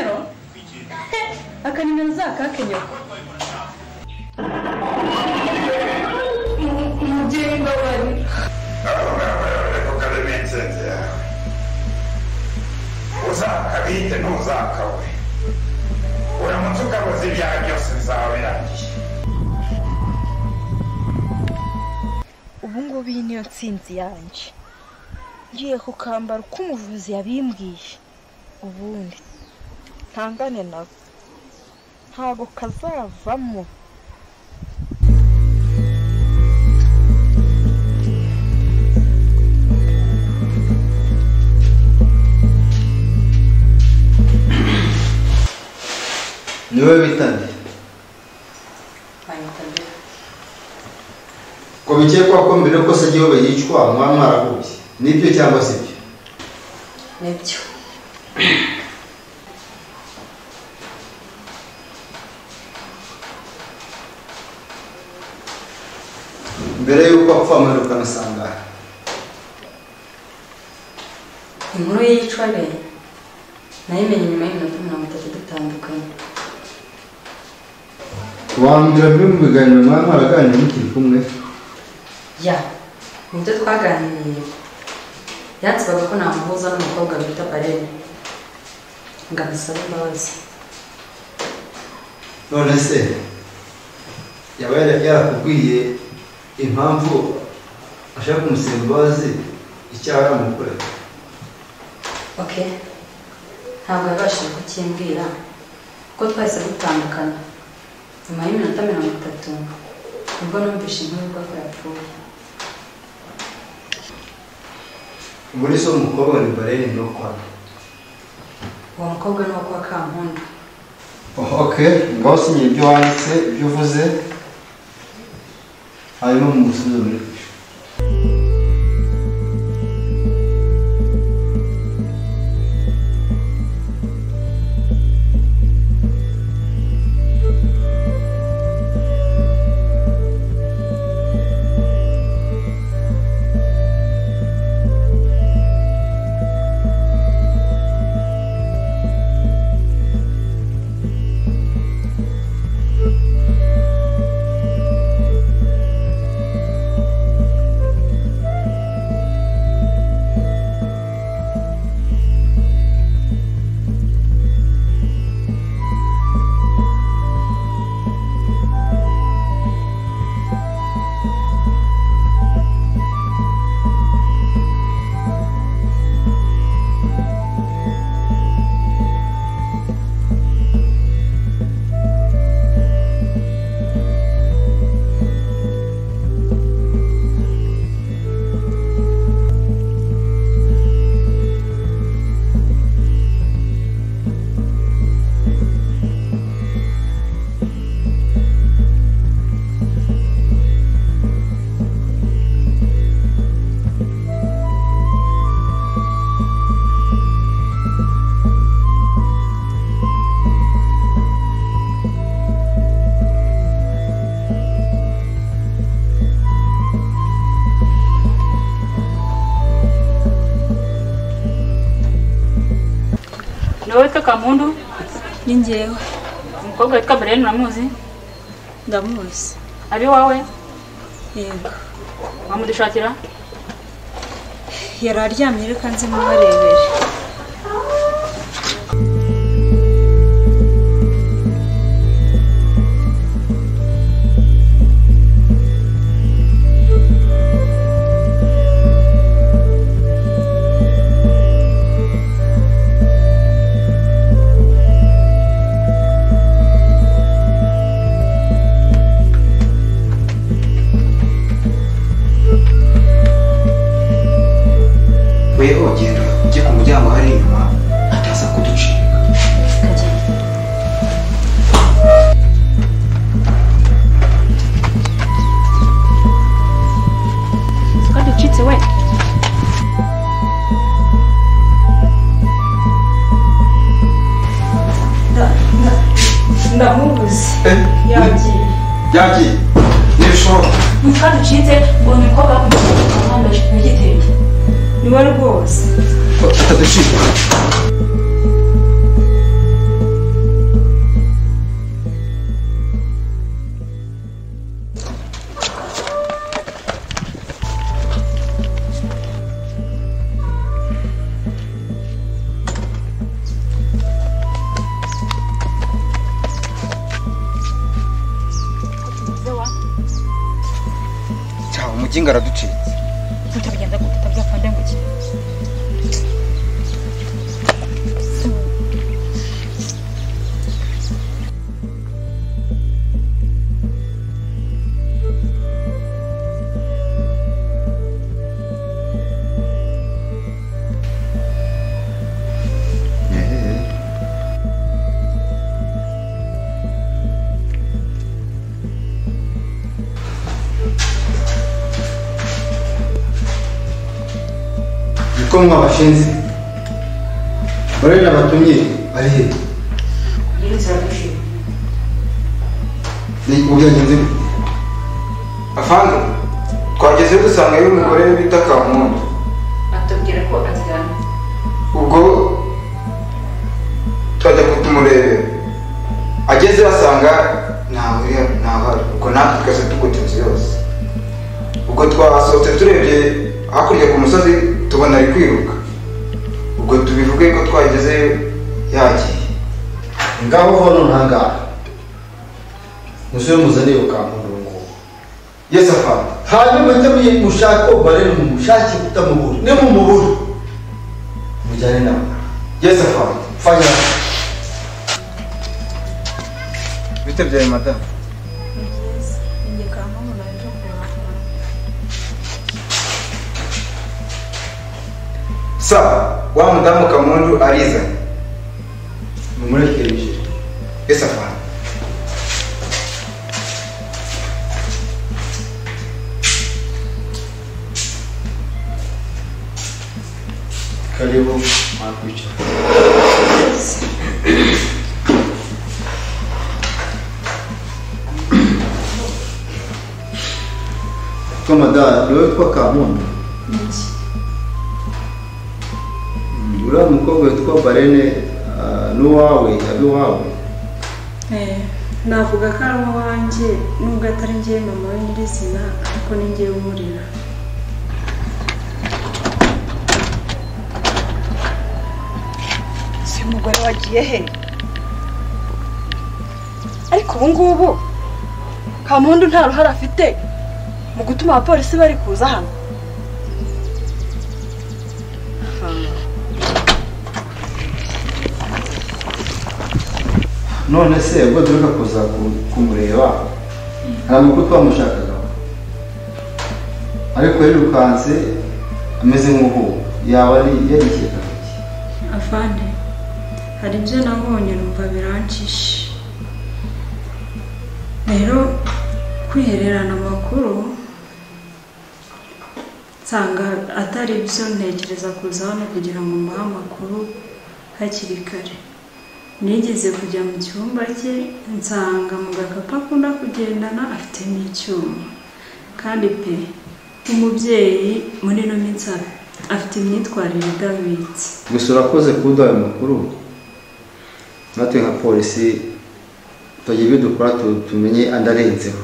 nimero akanimero zakakenyoko umugenda bari ukalemenzenze yawe uzakabite ntuzakawe uramutse ukabuze ibyaha byose bizaba birangiye. ubu ngubu iyi niyo ntsinzi yanjye ngiye kukambara uko umuvuzi yabimbwiye ubundi ntangane nabo ntago kazavamo. niwe bitande ko bikekwa ko mbere ko se giho bayicwa mwarahuye nibyo cyangwa se byo? Nibyo. mbere yuko apfa mperuka nasanga inkuru y'iyicwa rero nayimenye nyuma y'iminota 30 dutandukanye. wambwira biri mu biganiro mwaraganira mukiri kumwe? Ya nibyo twaganiriye, yansabaga ko namuhuza n'umukobwa bita Barene ngo amusabe imbabazi. none se yaba yarakubwiye impamvu ashaka kumusaba imbabazi icyaha yamukorera? Okay, ntabwo yabashije kukimbwira ko twahise dutandukana nyuma y'iminota 30 ubwo numvise inkuru ko yapfuye. muri so umukobwa ni Barene no kwa uwo mukobwa ni uwo kwa Kankunda. okay ngaho sinye ibyo wanditse ibyo uvuze hanyuma mu musubizo muri Niwe witwa Kamundu? Ni njyewe. Umukobwa witwa Barene uramuzi? Ndamuzi. Ari wawe? Yego. Wamudushakira? Yari aryamye reka nzi mubarebere. ujye ku muryango hari inyuma ataza kuducika. Twaducitse we. Ndamubuze. Yagiye. Nisho. Twaducitse ngo ni ko bamuhanda n'igitenge. Ni wari rwose. Ataducika. amagingo araducitse. Utabigenda gute utabya fande ngo iki? Ko mwabashinze bari nabatumye ari he Yinzira gushira. ni ubyagenze Afande, twageze dusanga y'umugore bita Kamuntu. Atubwira ko aryamye. Ubwo twajya kutumureba. Ageze basanga ntaho ubwo natwe twese tugutunze yose. Ubwo twasohotse turebye hakurya ku musozi tubona ari kwiruka. Ubwo tubivuge ko twagezeyo yagiye. ngaho hono ntangara musore muzaniye ukamuntu ngo Yes afande. hanyuma njye mushaka bare mu mushaki kutamubura ne mu mubura mujyane nawe Yes afande. fanya Bite byawe madame? Ni byiza ninjye kampamvu naje kurahura. Sawa, wa mudamu Kamuntu arizanye. mumurekereje Yes afande. karibu makwica ko madara wewe kwa Kamuntu Niki? uriya mukobwa witwa Barene n'uwawe abiwawe Navuga ko ari uwanjye nubwo atari njye mama we nyirizina ariko ni njye umurira. Si umugore wagiye he? Ariko ubu ngubu Kamuntu nta ruhare afite mu gutuma abapolisi bari kuza hano. none se ubwo duruka kuza kumureba hari amakuru twamushakaga ariko yirukanse ameze nk'ubu yaba ari yarikekaga iki Afande, hari ibyo nabonye numva birancishe. Rero kwihererana amakuru nsanga atari byo ntekereza kuza hano kugira ngo mbahe amakuru hakiri kare. Nigeze kujya mu cyumba cye nsanga mu gakapu akunda kugendana afite n'icyuma kandi pe umubyeyi muri ino minsi afite imyitwarire idahwitse. gusa urakoze kuduha ayo makuru natwe nka polisi tugira ibyo dukora tumenye andi arenzeho